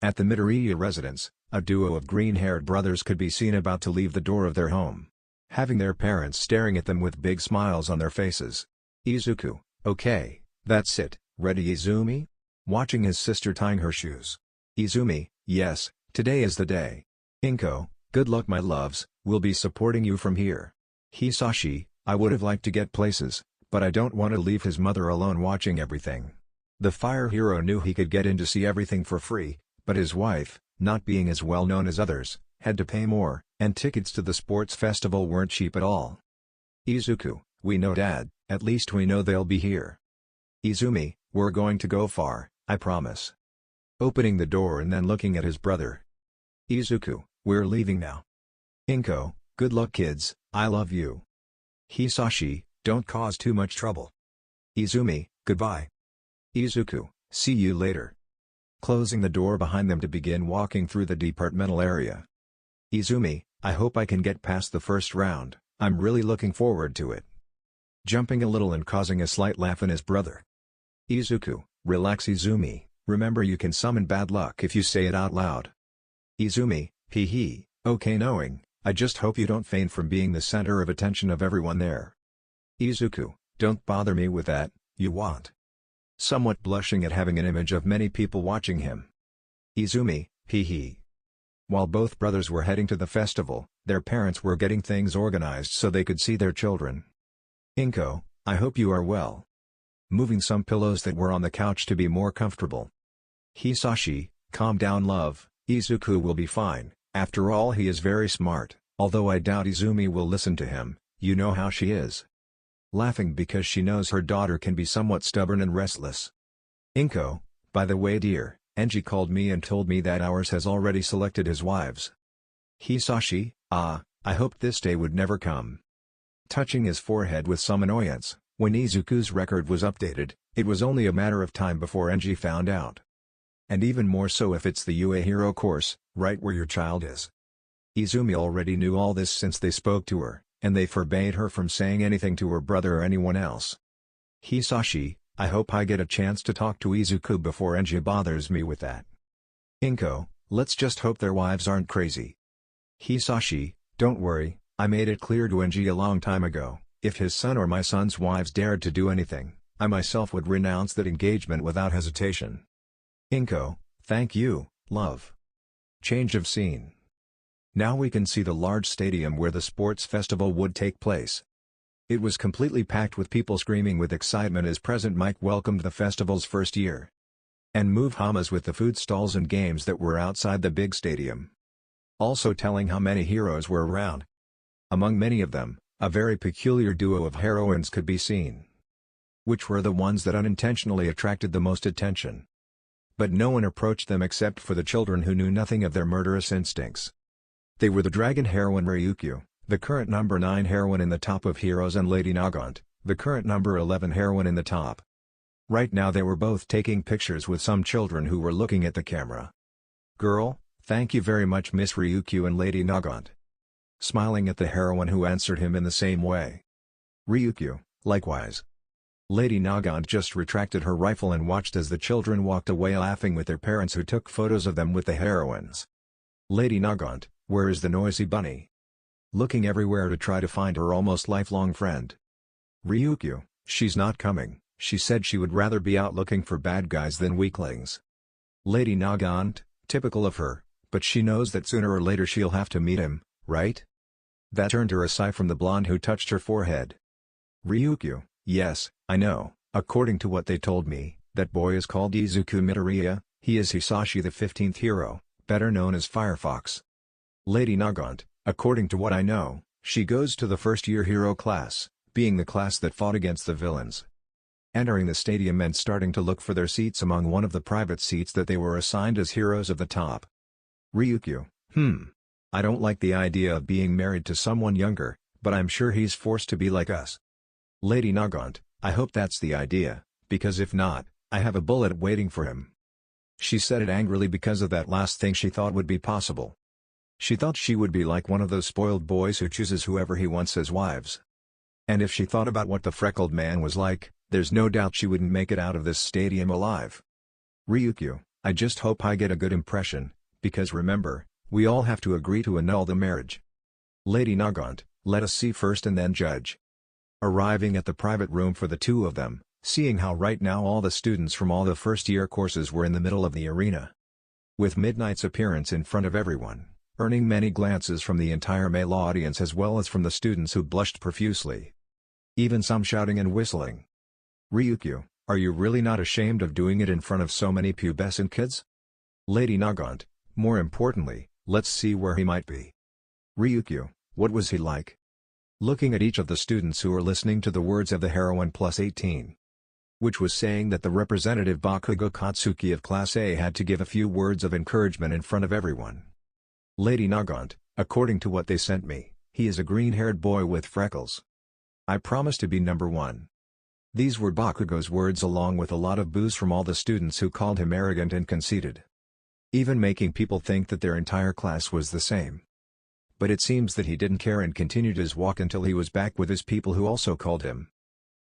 At the Midoriya residence, a duo of green-haired brothers could be seen about to leave the door of their home, having their parents staring at them with big smiles on their faces. Izuku, okay, that's it, ready Izumi? Watching his sister tying her shoes. Izumi, yes, today is the day. Inko, good luck my loves, we'll be supporting you from here. Hisashi, I would have liked to get places, but I don't want to leave his mother alone watching everything. The fire hero knew he could get in to see everything for free, but his wife, not being as well known as others, had to pay more, and tickets to the sports festival weren't cheap at all. Izuku, we know Dad, at least we know they'll be here. Izumi, we're going to go far, I promise. Opening the door and then looking at his brother. Izuku, we're leaving now. Inko, good luck kids, I love you. Hisashi, don't cause too much trouble. Izumi, goodbye. Izuku, see you later. Closing the door behind them to begin walking through the departmental area. Izumi, I hope I can get past the first round, I'm really looking forward to it. Jumping a little and causing a slight laugh in his brother. Izuku, relax Izumi, remember you can summon bad luck if you say it out loud. Izumi, hee hee, okay knowing, I just hope you don't faint from being the center of attention of everyone there. Izuku, don't bother me with that, you won't. Somewhat blushing at having an image of many people watching him. Izumi, hee hee. While both brothers were heading to the festival, their parents were getting things organized so they could see their children. Inko, I hope you are well. Moving some pillows that were on the couch to be more comfortable. Hisashi, calm down love, Izuku will be fine, after all he is very smart, although I doubt Izumi will listen to him, you know how she is. Laughing because she knows her daughter can be somewhat stubborn and restless. Inko, by the way dear, Enji called me and told me that ours has already selected his wives. Hisashi, I hoped this day would never come. Touching his forehead with some annoyance, when Izuku's record was updated, it was only a matter of time before Enji found out. And even more so if it's the UA Hero course, right where your child is. Izumi already knew all this since they spoke to her, and they forbade her from saying anything to her brother or anyone else. Hisashi, I hope I get a chance to talk to Izuku before Enji bothers me with that. Inko, let's just hope their wives aren't crazy. Hisashi, don't worry, I made it clear to Enji a long time ago, if his son or my son's wives dared to do anything, I myself would renounce that engagement without hesitation. Inko, thank you, love. Change of scene. Now we can see the large stadium where the sports festival would take place. It was completely packed with people screaming with excitement as President Mike welcomed the festival's first year. And move Hamas with the food stalls and games that were outside the big stadium. Also telling how many heroes were around. Among many of them, a very peculiar duo of heroines could be seen. Which were the ones that unintentionally attracted the most attention. But no one approached them except for the children who knew nothing of their murderous instincts. They were the dragon heroine Ryukyu, the current number 9 heroine in the top of heroes, and Lady Nagant, the current number 11 heroine in the top. Right now they were both taking pictures with some children who were looking at the camera. Girl, thank you very much Miss Ryukyu and Lady Nagant. Smiling at the heroine who answered him in the same way. Ryukyu, likewise. Lady Nagant just retracted her rifle and watched as the children walked away laughing with their parents who took photos of them with the heroines. Lady Nagant, where is the noisy bunny? Looking everywhere to try to find her almost lifelong friend. Ryukyu, she's not coming, she said she would rather be out looking for bad guys than weaklings. Lady Nagant, typical of her, but she knows that sooner or later she'll have to meet him, right? That turned her aside from the blonde who touched her forehead. Ryukyu, yes, I know, according to what they told me, that boy is called Izuku Midoriya, he is Hisashi the 15th hero, better known as Firefox. Lady Nagant, according to what I know, she goes to the first-year hero class, being the class that fought against the villains. Entering the stadium meant starting to look for their seats among one of the private seats that they were assigned as heroes of the top. Ryukyu, I don't like the idea of being married to someone younger, but I'm sure he's forced to be like us. Lady Nagant, I hope that's the idea, because if not, I have a bullet waiting for him. She said it angrily because of that last thing she thought would be possible. She thought she would be like one of those spoiled boys who chooses whoever he wants as wives. And if she thought about what the freckled man was like, there's no doubt she wouldn't make it out of this stadium alive. Ryukyu, I just hope I get a good impression, because remember, we all have to agree to annul the marriage. Lady Nagant, let us see first and then judge. Arriving at the private room for the two of them, seeing how right now all the students from all the first-year courses were in the middle of the arena. With Midnight's appearance in front of everyone, earning many glances from the entire male audience as well as from the students who blushed profusely. Even some shouting and whistling. Ryukyu, are you really not ashamed of doing it in front of so many pubescent kids? Lady Nagant, more importantly, let's see where he might be. Ryukyu, what was he like? Looking at each of the students who were listening to the words of the heroine plus 18. Which was saying that the representative Bakugo Katsuki of Class A had to give a few words of encouragement in front of everyone. Lady Nagant, according to what they sent me, he is a green-haired boy with freckles. I promise to be number one. These were Bakugo's words along with a lot of boos from all the students who called him arrogant and conceited. Even making people think that their entire class was the same. But it seems that he didn't care and continued his walk until he was back with his people who also called him.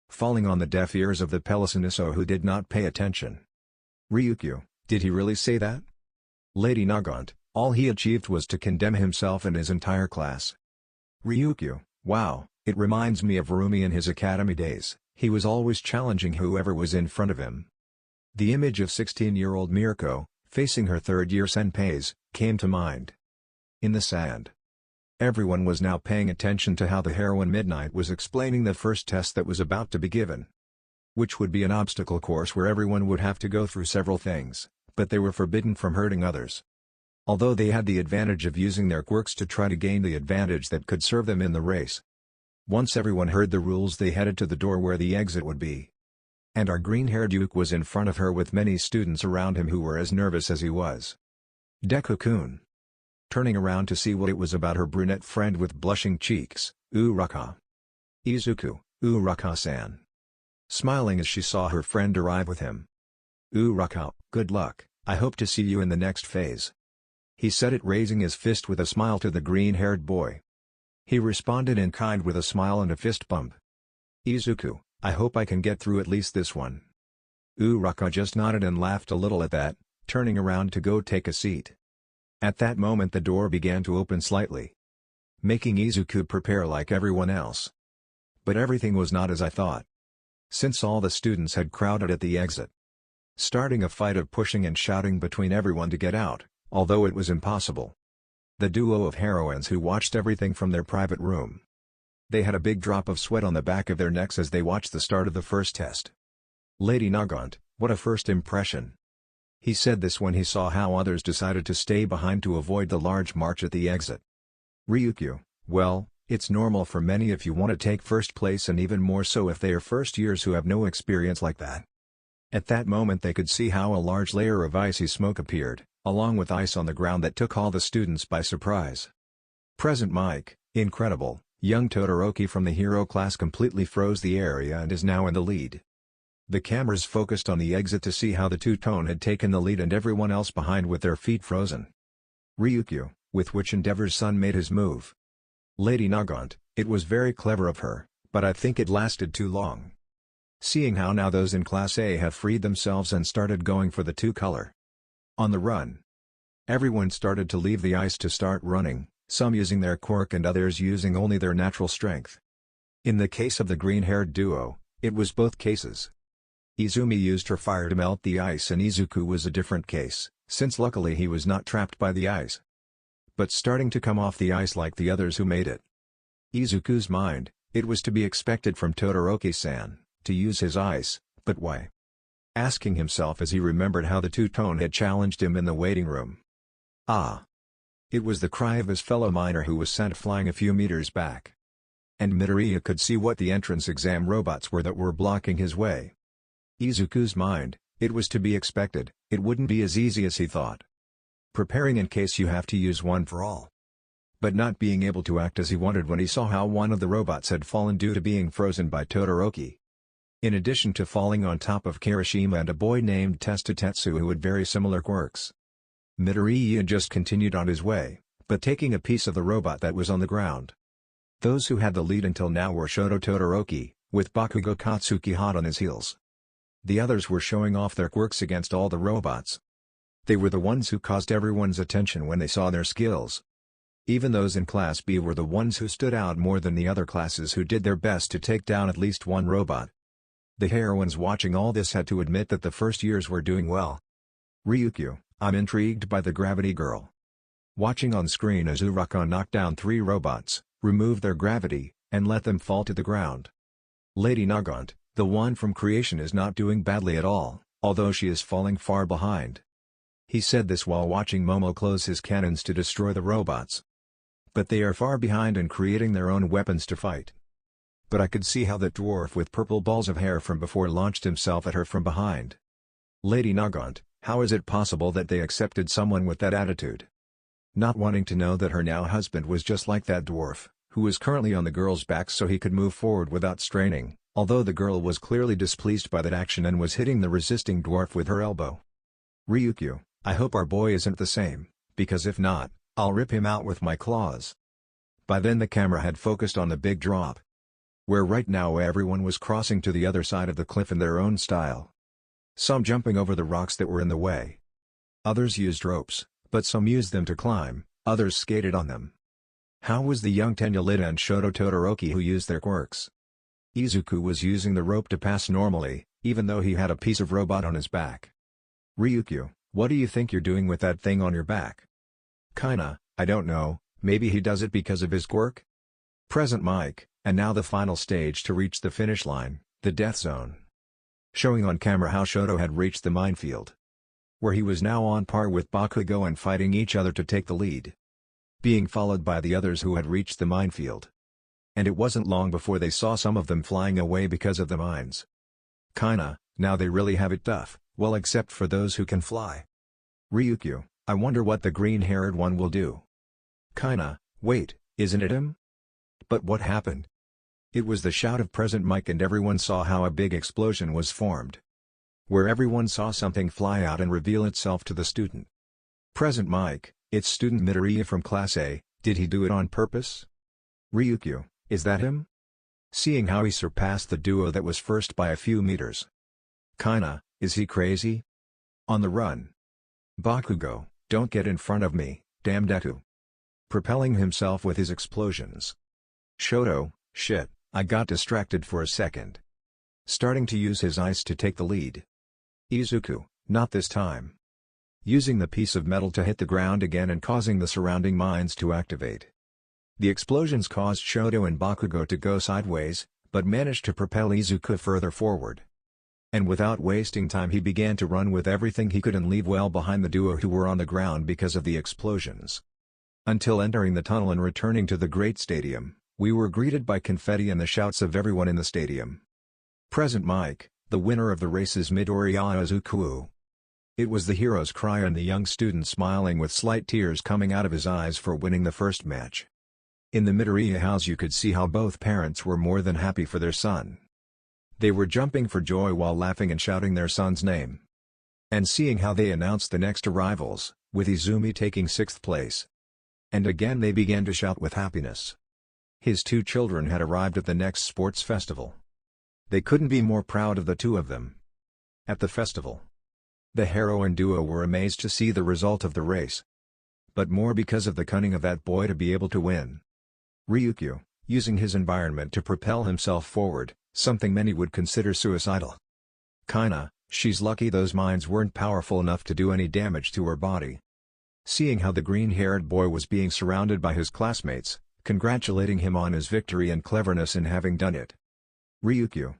Falling on the deaf ears of the Pelissaniso who did not pay attention. Ryukyu, did he really say that? Lady Nagant, all he achieved was to condemn himself and his entire class. Ryukyu, wow, it reminds me of Rumi in his academy days, he was always challenging whoever was in front of him. The image of 16-year-old Mirko, facing her third-year senpais, came to mind. In the sand. Everyone was now paying attention to how the heroine Midnight was explaining the first test that was about to be given. Which would be an obstacle course where everyone would have to go through several things, but they were forbidden from hurting others. Although they had the advantage of using their quirks to try to gain the advantage that could serve them in the race. Once everyone heard the rules they headed to the door where the exit would be. And our green-haired Duke was in front of her with many students around him who were as nervous as he was. Deku-kun. Turning around to see what it was about her brunette friend with blushing cheeks, Uraka. Izuku, Uraka-san. Smiling as she saw her friend arrive with him. Uraka, good luck, I hope to see you in the next phase. He said it raising his fist with a smile to the green-haired boy. He responded in kind with a smile and a fist bump. Izuku, I hope I can get through at least this one. Uraka just nodded and laughed a little at that, turning around to go take a seat. At that moment the door began to open slightly. Making Izuku prepare like everyone else. But everything was not as I thought. Since all the students had crowded at the exit. Starting a fight of pushing and shouting between everyone to get out, although it was impossible. The duo of heroines who watched everything from their private room. They had a big drop of sweat on the back of their necks as they watched the start of the first test. Lady Nagant, what a first impression. He said this when he saw how others decided to stay behind to avoid the large march at the exit. Ryukyu, well, it's normal for many if you want to take first place and even more so if they are first years who have no experience like that. At that moment they could see how a large layer of icy smoke appeared, along with ice on the ground that took all the students by surprise. Present Mike, incredible, young Todoroki from the hero class completely froze the area and is now in the lead. The cameras focused on the exit to see how the two-tone had taken the lead and everyone else behind with their feet frozen. Ryukyu, with which Endeavor's son made his move. Lady Nagant, it was very clever of her, but I think it lasted too long. Seeing how now those in Class A have freed themselves and started going for the two-color. On the run. Everyone started to leave the ice to start running, some using their quirk and others using only their natural strength. In the case of the green-haired duo, it was both cases. Izumi used her fire to melt the ice and Izuku was a different case, since luckily he was not trapped by the ice. But starting to come off the ice like the others who made it. Izuku's mind, it was to be expected from Todoroki-san, to use his ice, but why? Asking himself as he remembered how the two-tone had challenged him in the waiting room. Ah! It was the cry of his fellow miner who was sent flying a few meters back. And Midoriya could see what the entrance exam robots were that were blocking his way. Izuku's mind, it was to be expected, it wouldn't be as easy as he thought. Preparing in case you have to use one for all. But not being able to act as he wanted when he saw how one of the robots had fallen due to being frozen by Todoroki. In addition to falling on top of Kirishima and a boy named Testutetsu who had very similar quirks. Midoriya just continued on his way, but taking a piece of the robot that was on the ground. Those who had the lead until now were Shoto Todoroki, with Bakugo Katsuki hot on his heels. The others were showing off their quirks against all the robots. They were the ones who caused everyone's attention when they saw their skills. Even those in Class B were the ones who stood out more than the other classes who did their best to take down at least one robot. The heroines watching all this had to admit that the first years were doing well. Ryukyu, I'm intrigued by the Gravity Girl. Watching on screen as Uraka knocked down 3 robots, removed their gravity, and let them fall to the ground. Lady Nagant, the one from Creation, is not doing badly at all, although she is falling far behind. He said this while watching Momo close his cannons to destroy the robots. But they are far behind in creating their own weapons to fight. But I could see how that dwarf with purple balls of hair from before launched himself at her from behind. Lady Nagant, how is it possible that they accepted someone with that attitude? Not wanting to know that her now husband was just like that dwarf, who was currently on the girl's back so he could move forward without straining, although the girl was clearly displeased by that action and was hitting the resisting dwarf with her elbow. Ryukyu, I hope our boy isn't the same, because if not, I'll rip him out with my claws. By then the camera had focused on the big drop, where right now everyone was crossing to the other side of the cliff in their own style. Some jumping over the rocks that were in the way. Others used ropes, but some used them to climb, others skated on them. How was the young Tenryuta and Shoto Todoroki who used their quirks? Izuku was using the rope to pass normally, even though he had a piece of robot on his back. Ryukyu, what do you think you're doing with that thing on your back? Kinda, I don't know, maybe he does it because of his quirk? Present Mike, and now the final stage to reach the finish line, the death zone. Showing on camera how Shoto had reached the minefield, where he was now on par with Bakugo and fighting each other to take the lead, being followed by the others who had reached the minefield. And it wasn't long before they saw some of them flying away because of the mines. Kinda, now they really have it tough, well except for those who can fly. Ryukyu, I wonder what the green-haired one will do. Kinda, wait, isn't it him? But what happened? It was the shout of Present Mike and everyone saw how a big explosion was formed, where everyone saw something fly out and reveal itself to the student. Present Mike, it's student Midoriya from Class A, did he do it on purpose? Ryukyu, is that him? Seeing how he surpassed the duo that was first by a few meters. Kinda, is he crazy? On the run. Bakugo, don't get in front of me, damn deku. Propelling himself with his explosions. Shoto, shit, I got distracted for a second. Starting to use his ice to take the lead. Izuku, not this time. Using the piece of metal to hit the ground again and causing the surrounding mines to activate. The explosions caused Shoto and Bakugo to go sideways, but managed to propel Izuku further forward. And without wasting time he began to run with everything he could and leave well behind the duo who were on the ground because of the explosions. Until entering the tunnel and returning to the great stadium, we were greeted by confetti and the shouts of everyone in the stadium. Present Mike, the winner of the race is Midoriya Izuku. It was the hero's cry and the young student smiling with slight tears coming out of his eyes for winning the first match. In the Midoriya house you could see how both parents were more than happy for their son. They were jumping for joy while laughing and shouting their son's name. And seeing how they announced the next arrivals, with Izumi taking 6th place. And again they began to shout with happiness. His 2 children had arrived at the next sports festival. They couldn't be more proud of the 2 of them. At the festival, the heroine duo were amazed to see the result of the race. But more because of the cunning of that boy to be able to win. Ryukyu, using his environment to propel himself forward, something many would consider suicidal. Kinda, she's lucky those mines weren't powerful enough to do any damage to her body. Seeing how the green-haired boy was being surrounded by his classmates, congratulating him on his victory and cleverness in having done it. Ryukyu,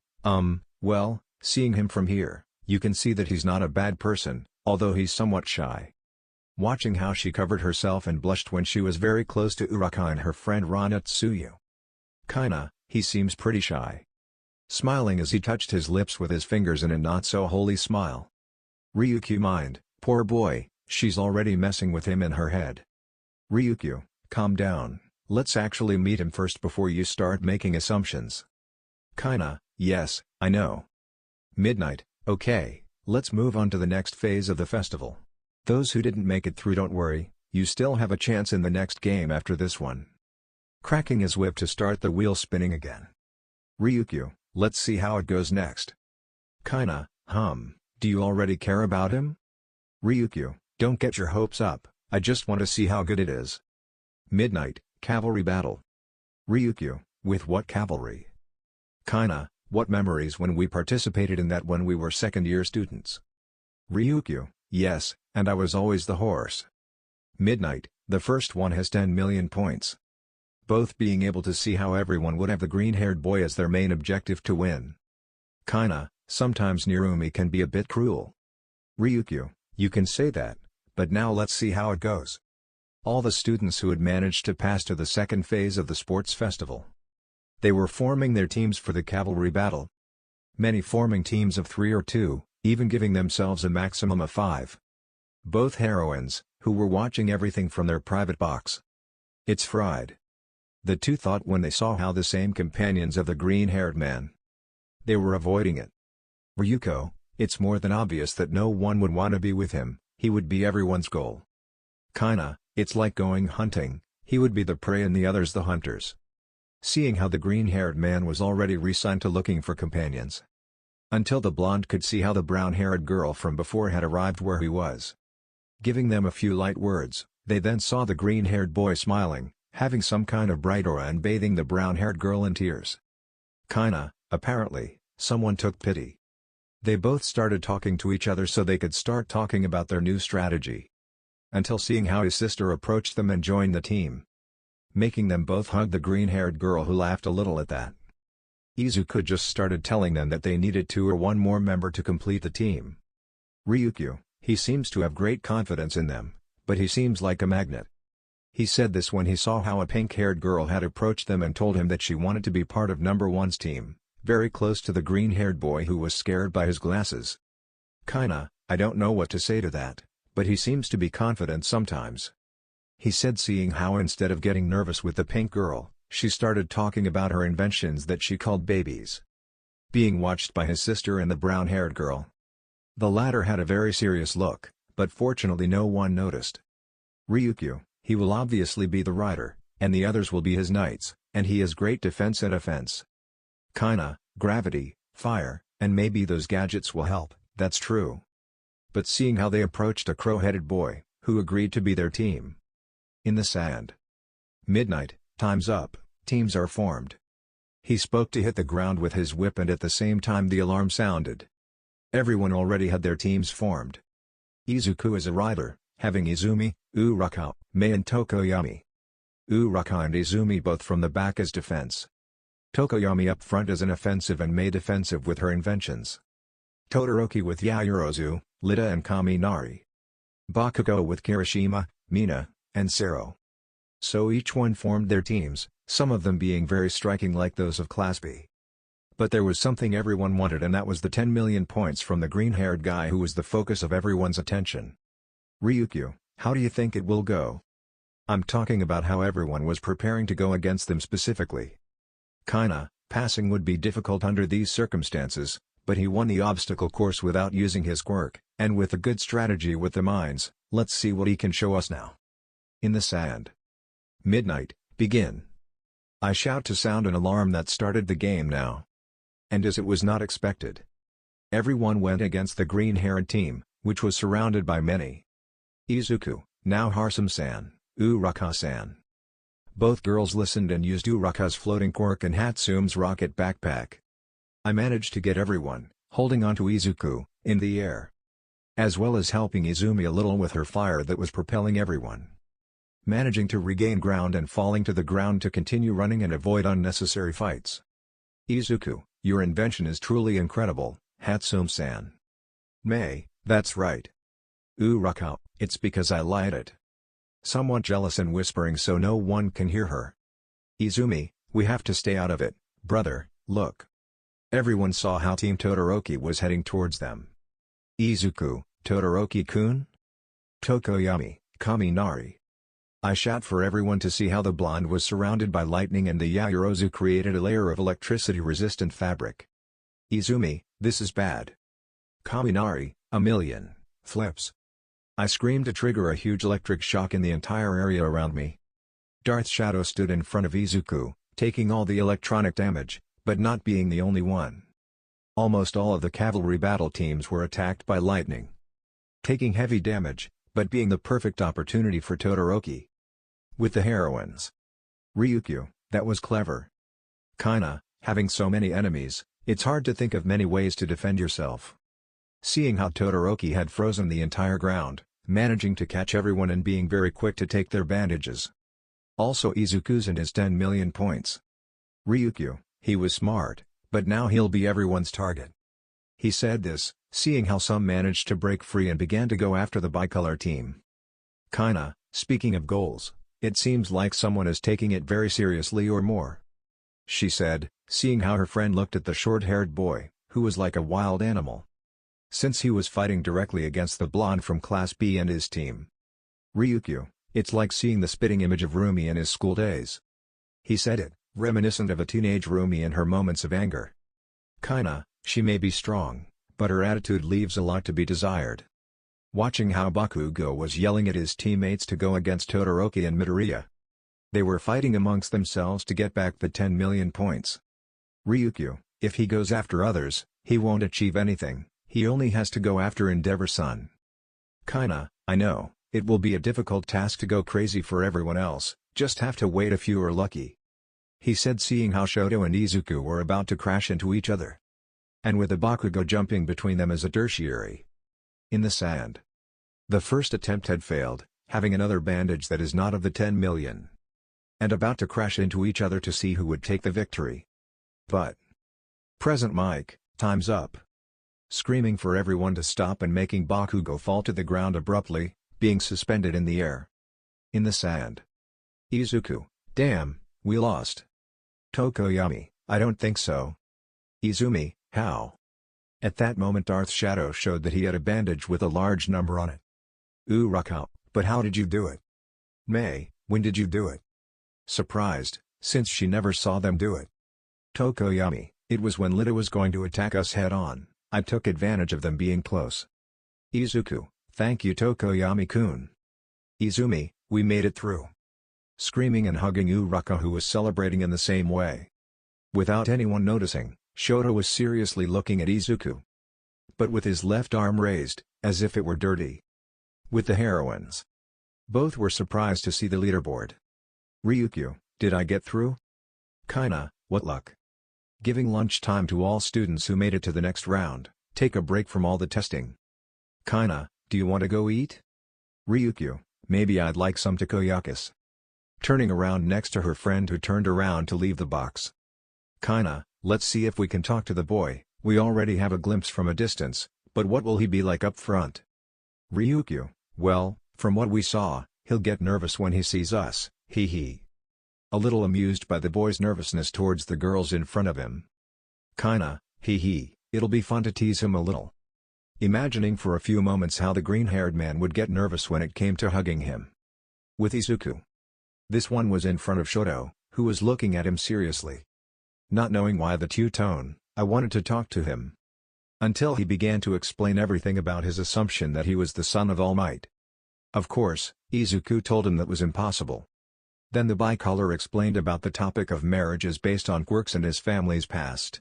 well, seeing him from here, you can see that he's not a bad person, although he's somewhat shy. Watching how she covered herself and blushed when she was very close to Uraka and her friend Ranatsuyu. Kinda, he seems pretty shy. Smiling as he touched his lips with his fingers in a not-so-holy smile. Ryukyu mind, poor boy, she's already messing with him in her head. Ryukyu, calm down, let's actually meet him first before you start making assumptions. Kinda, yes, I know. Midnight, okay, let's move on to the next phase of the festival. Those who didn't make it through, don't worry, you still have a chance in the next game after this one. Cracking his whip to start the wheel spinning again. Ryukyu, let's see how it goes next. Kinda, do you already care about him? Ryukyu, Don't get your hopes up, I just want to see how good it is. Midnight, cavalry battle. Ryukyu, with what cavalry? Kaina, what memories when we participated in that when we were second-year students? Ryukyu, yes, and I was always the horse. Midnight, the first one has 10 million points. Both being able to see how everyone would have the green-haired boy as their main objective to win. Kaina, sometimes Nirumi can be a bit cruel. Ryukyu, you can say that, but now let's see how it goes. All the students who had managed to pass to the second phase of the sports festival. They were forming their teams for the cavalry battle. Many forming teams of 3 or 2, even giving themselves a maximum of 5. Both heroines, who were watching everything from their private box. It's fried. The two thought when they saw how the same companions of the green-haired man. They were avoiding it. Ryuko, it's more than obvious that no one would want to be with him, he would be everyone's goal. Kaina, it's like going hunting, he would be the prey and the others the hunters. Seeing how the green-haired man was already resigned to looking for companions. Until the blonde could see how the brown-haired girl from before had arrived where he was. Giving them a few light words, they then saw the green-haired boy smiling, having some kind of bright aura and bathing the brown-haired girl in tears. Kaina, apparently, someone took pity. They both started talking to each other so they could start talking about their new strategy. Until seeing how his sister approached them and joined the team. Making them both hug the green-haired girl who laughed a little at that. Izuku just started telling them that they needed 2 or 1 more member to complete the team. Ryukyu, he seems to have great confidence in them, but he seems like a magnet. He said this when he saw how a pink-haired girl had approached them and told him that she wanted to be part of number 1's team, very close to the green-haired boy who was scared by his glasses. Kaina, I don't know what to say to that, but he seems to be confident sometimes. He said seeing how instead of getting nervous with the pink girl, she started talking about her inventions that she called babies. Being watched by his sister and the brown-haired girl. The latter had a very serious look, but fortunately no one noticed. Ryukyu, he will obviously be the rider, and the others will be his knights, and he has great defense and offense. Kaina, gravity, fire, and maybe those gadgets will help, that's true. But seeing how they approached a crow-headed boy, who agreed to be their team. In the sand. Midnight, time's up, teams are formed. He spoke to hit the ground with his whip and at the same time the alarm sounded. Everyone already had their teams formed. Izuku is a rider, having Izumi, Uraka, Mei and Tokoyami. Uraka and Izumi both from the back as defense. Tokoyami up front as an offensive and Mei defensive with her inventions. Todoroki with Yayorozu, Lida and Kaminari. Bakugo with Kirishima, Mina, and Sero. So each one formed their teams, some of them being very striking like those of Class B. But there was something everyone wanted and that was the 10 million points from the green-haired guy who was the focus of everyone's attention. Ryukyu, how do you think it will go? I'm talking about how everyone was preparing to go against them specifically. Kaina, passing would be difficult under these circumstances, but he won the obstacle course without using his quirk, and with a good strategy with the mines, let's see what he can show us now. In the sand. Midnight, begin. I shout to sound an alarm that started the game now. And as it was not expected. Everyone went against the green-haired team, which was surrounded by many. Izuku, now Harsum-san, Uraka-san. Both girls listened and used Uraka's floating quirk and Hatsume's rocket backpack. I managed to get everyone, holding onto Izuku, in the air. As well as helping Izumi a little with her fire that was propelling everyone. Managing to regain ground and falling to the ground to continue running and avoid unnecessary fights. Izuku, your invention is truly incredible, Hatsume-san. Mei, that's right. Uraka, it's because I lied it. Somewhat jealous and whispering so no one can hear her. Izumi, we have to stay out of it, brother, look. Everyone saw how Team Todoroki was heading towards them. Izuku, Todoroki-kun? Tokoyami, Kaminari. I shout for everyone to see how the blonde was surrounded by lightning and the Yayorozu created a layer of electricity-resistant fabric. Izumi, this is bad. Kaminari, a million flips. I screamed to trigger a huge electric shock in the entire area around me. Darth Shadow stood in front of Izuku, taking all the electronic damage, but not being the only one. Almost all of the cavalry battle teams were attacked by lightning. Taking heavy damage, but being the perfect opportunity for Todoroki. With the heroines. Ryukyu, that was clever. Kinda, having so many enemies, it's hard to think of many ways to defend yourself. Seeing how Todoroki had frozen the entire ground, managing to catch everyone and being very quick to take their bandages. Also Izuku's and his 10 million points. Ryukyu, he was smart, but now he'll be everyone's target. He said this, seeing how some managed to break free and began to go after the bicolor team. Kinda, speaking of goals, it seems like someone is taking it very seriously or more. She said, seeing how her friend looked at the short-haired boy, who was like a wild animal. Since he was fighting directly against the blonde from Class B and his team. Ryukyu, it's like seeing the spitting image of Rumi in his school days. He said it, reminiscent of a teenage Rumi in her moments of anger. Kinda, she may be strong, but her attitude leaves a lot to be desired. Watching how Bakugo was yelling at his teammates to go against Todoroki and Midoriya. They were fighting amongst themselves to get back the 10 million points. Ryukyu, if he goes after others, he won't achieve anything, he only has to go after Endeavor-san. Kinda, I know, it will be a difficult task to go crazy for everyone else, just have to wait if you are lucky. He said, seeing how Shoto and Izuku were about to crash into each other. And with the Bakugo jumping between them as a tertiary. In the sand. The first attempt had failed, having another bandage that is not of the 10 million. And about to crash into each other to see who would take the victory. But. Present mic, time's up. Screaming for everyone to stop and making Bakugo fall to the ground abruptly, being suspended in the air. In the sand. Izuku, damn, we lost. Tokoyami, I don't think so. Izumi, how? At that moment Darth's shadow showed that he had a bandage with a large number on it. Uraka, but how did you do it? Mei, when did you do it? Surprised, since she never saw them do it. Tokoyami, it was when Lita was going to attack us head-on, I took advantage of them being close. Izuku, thank you Tokoyami-kun. Izumi, we made it through. Screaming and hugging Uraka, who was celebrating in the same way. Without anyone noticing, Shoto was seriously looking at Izuku. But with his left arm raised, as if it were dirty. With the heroines. Both were surprised to see the leaderboard. Ryukyu, did I get through? Kinda, what luck. Giving lunch time to all students who made it to the next round, take a break from all the testing. Kinda, do you want to go eat? Ryukyu, maybe I'd like some takoyakis. Turning around next to her friend who turned around to leave the box. Kinda, let's see if we can talk to the boy, we already have a glimpse from a distance, but what will he be like up front? Ryukyu, well, from what we saw, he'll get nervous when he sees us, hee hee. A little amused by the boy's nervousness towards the girls in front of him. Kinda, hee hee, it'll be fun to tease him a little. Imagining for a few moments how the green-haired man would get nervous when it came to hugging him. With Izuku. This one was in front of Shoto, who was looking at him seriously. Not knowing why the two-tone, I wanted to talk to him. Until he began to explain everything about his assumption that he was the son of All Might. Of course, Izuku told him that was impossible. Then the bicolor explained about the topic of marriages based on quirks and his family's past.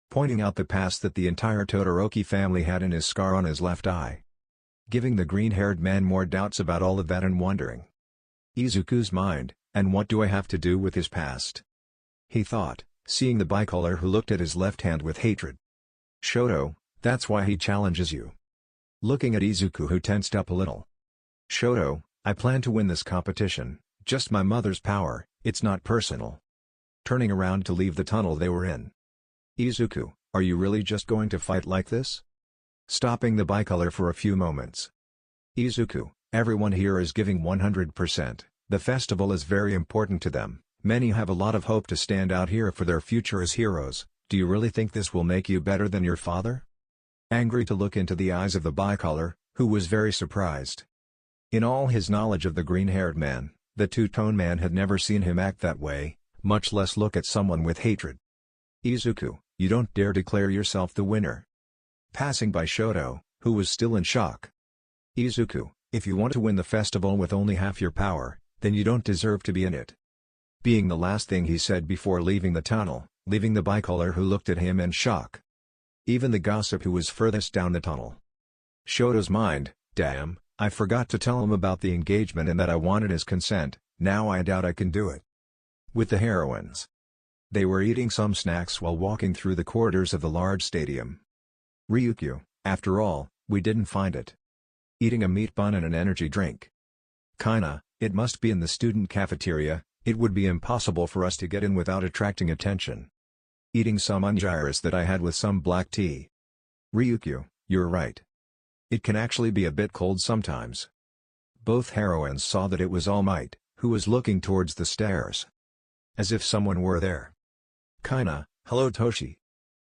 Pointing out the past that the entire Todoroki family had in his scar on his left eye. Giving the green-haired man more doubts about all of that and wondering. Izuku's mind, and what do I have to do with his past? He thought, seeing the bicolor who looked at his left hand with hatred. Shoto, that's why he challenges you. Looking at Izuku, who tensed up a little. Shoto, I plan to win this competition, just my mother's power, it's not personal. Turning around to leave the tunnel they were in. Izuku, are you really just going to fight like this? Stopping the bicolor for a few moments. Izuku, everyone here is giving 100%, the festival is very important to them, many have a lot of hope to stand out here for their future as heroes, do you really think this will make you better than your father? Angry to look into the eyes of the bicolor, who was very surprised. In all his knowledge of the green-haired man, the two-tone man had never seen him act that way, much less look at someone with hatred. Izuku, you don't dare declare yourself the winner. Passing by Shoto, who was still in shock. Izuku, if you want to win the festival with only half your power, then you don't deserve to be in it. Being the last thing he said before leaving the tunnel, leaving the bicolor who looked at him in shock. Even the gossip who was furthest down the tunnel. Shoto's mind, damn, I forgot to tell him about the engagement and that I wanted his consent, now I doubt I can do it. With the heroines. They were eating some snacks while walking through the corridors of the large stadium. Ryukyu, after all, we didn't find it. Eating a meat bun and an energy drink. Kinda, it must be in the student cafeteria, it would be impossible for us to get in without attracting attention. Eating some ungyros that I had with some black tea. Ryukyu, you're right. It can actually be a bit cold sometimes. Both heroines saw that it was All Might, who was looking towards the stairs. As if someone were there. Kinda, hello Toshi.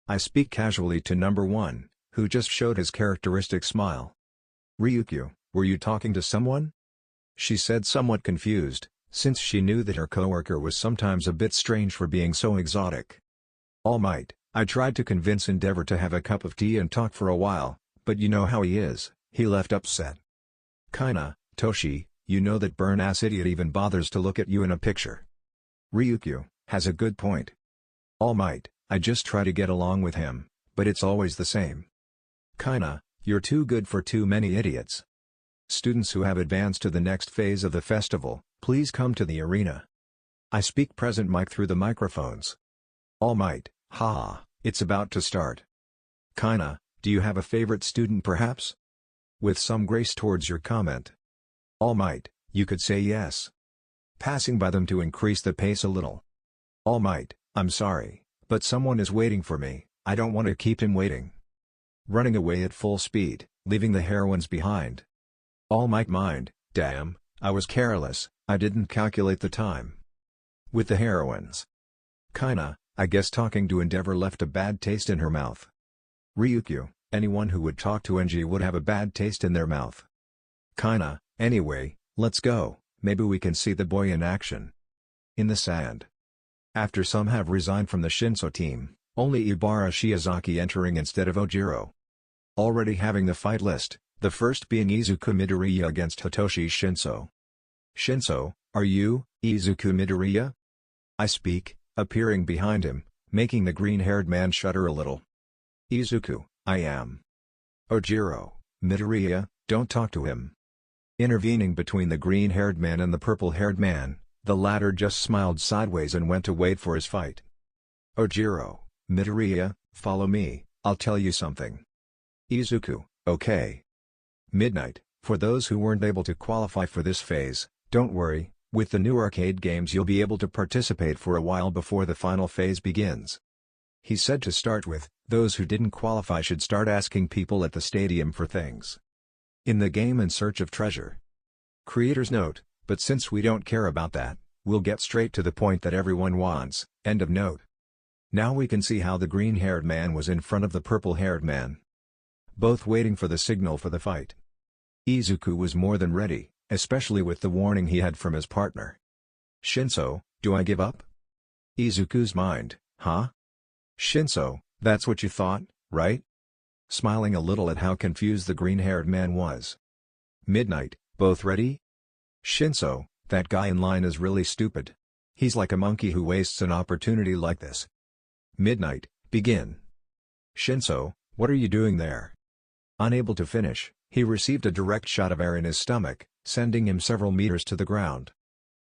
I speak casually to number 1, who just showed his characteristic smile. Ryukyu, were you talking to someone? She said somewhat confused, since she knew that her coworker was sometimes a bit strange for being so exotic. All Might, I tried to convince Endeavor to have a cup of tea and talk for a while, but you know how he is, he left upset. Kinda, Toshi, you know that burn-ass idiot even bothers to look at you in a picture. Ryukyu, has a good point. All Might, I just try to get along with him, but it's always the same. Kinda, you're too good for too many idiots. Students who have advanced to the next phase of the festival, please come to the arena. I speak present mic through the microphones. All Might, haha, it's about to start. Kinda, do you have a favorite student perhaps? With some grace towards your comment. All Might, you could say yes. Passing by them to increase the pace a little. All Might, I'm sorry, but someone is waiting for me, I don't want to keep him waiting. Running away at full speed, leaving the heroines behind. All Might mind, damn, I was careless, I didn't calculate the time. With the heroines. Kinda, I guess talking to Endeavor left a bad taste in her mouth. Ryukyu, anyone who would talk to NG would have a bad taste in their mouth. Kinda, anyway, let's go, maybe we can see the boy in action. In the sand. After some have resigned from the Shinso team, only Ibara Shiozaki entering instead of Ojiro. Already having the fight list, the first being Izuku Midoriya against Hitoshi Shinso. Shinso, are you, Izuku Midoriya? I speak, appearing behind him, making the green-haired man shudder a little. Izuku, I am. Ojiro, Midoriya, don't talk to him. Intervening between the green-haired man and the purple-haired man, the latter just smiled sideways and went to wait for his fight. Ojiro, Midoriya, follow me, I'll tell you something. Izuku, okay. Midnight, for those who weren't able to qualify for this phase, don't worry, with the new arcade games you'll be able to participate for a while before the final phase begins. He said to start with, those who didn't qualify should start asking people at the stadium for things. In the game in search of treasure. Creator's note, but since we don't care about that, we'll get straight to the point that everyone wants, end of note. Now we can see how the green-haired man was in front of the purple-haired man. Both waiting for the signal for the fight. Izuku was more than ready, especially with the warning he had from his partner. Shinso, do I give up? Izuku's mind, huh? Shinso, that's what you thought, right? Smiling a little at how confused the green-haired man was. Midnight, both ready? Shinso, that guy in line is really stupid. He's like a monkey who wastes an opportunity like this. Midnight, begin. Shinso, what are you doing there? Unable to finish, he received a direct shot of air in his stomach, sending him several meters to the ground.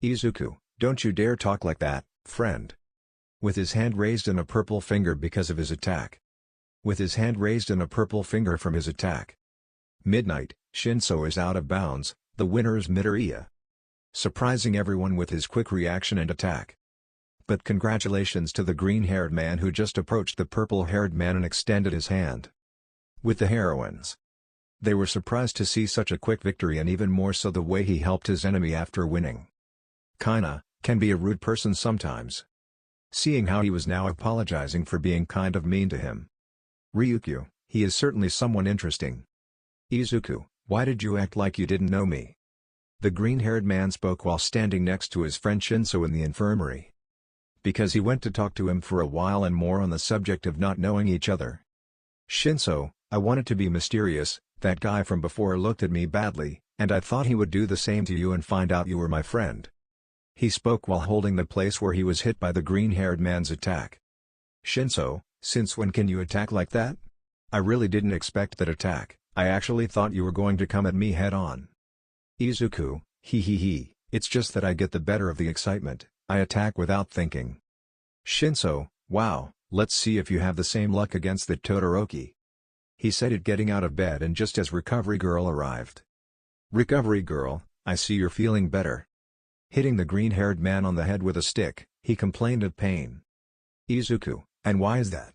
Izuku, don't you dare talk like that, friend. With his hand raised and a purple finger because of his attack. With his hand raised and a purple finger from his attack. Midnight, Shinso is out of bounds, the winner is Midoriya. Surprising everyone with his quick reaction and attack. But congratulations to the green-haired man who just approached the purple-haired man and extended his hand. With the heroines. They were surprised to see such a quick victory and even more so the way he helped his enemy after winning. Kinda, can be a rude person sometimes. Seeing how he was now apologizing for being kind of mean to him. Ryukyu, he is certainly someone interesting. Izuku, why did you act like you didn't know me? The green-haired man spoke while standing next to his friend Shinso in the infirmary. Because he went to talk to him for a while and more on the subject of not knowing each other. Shinso, I wanted to be mysterious, that guy from before looked at me badly, and I thought he would do the same to you and find out you were my friend. He spoke while holding the place where he was hit by the green-haired man's attack. Shinso, since when can you attack like that? I really didn't expect that attack, I actually thought you were going to come at me head-on. Izuku, hee, it's just that I get the better of the excitement, I attack without thinking. Shinso, wow, let's see if you have the same luck against the Todoroki. He said it getting out of bed and just as Recovery Girl arrived. Recovery Girl, I see you're feeling better. Hitting the green-haired man on the head with a stick, he complained of pain. Izuku, and why is that?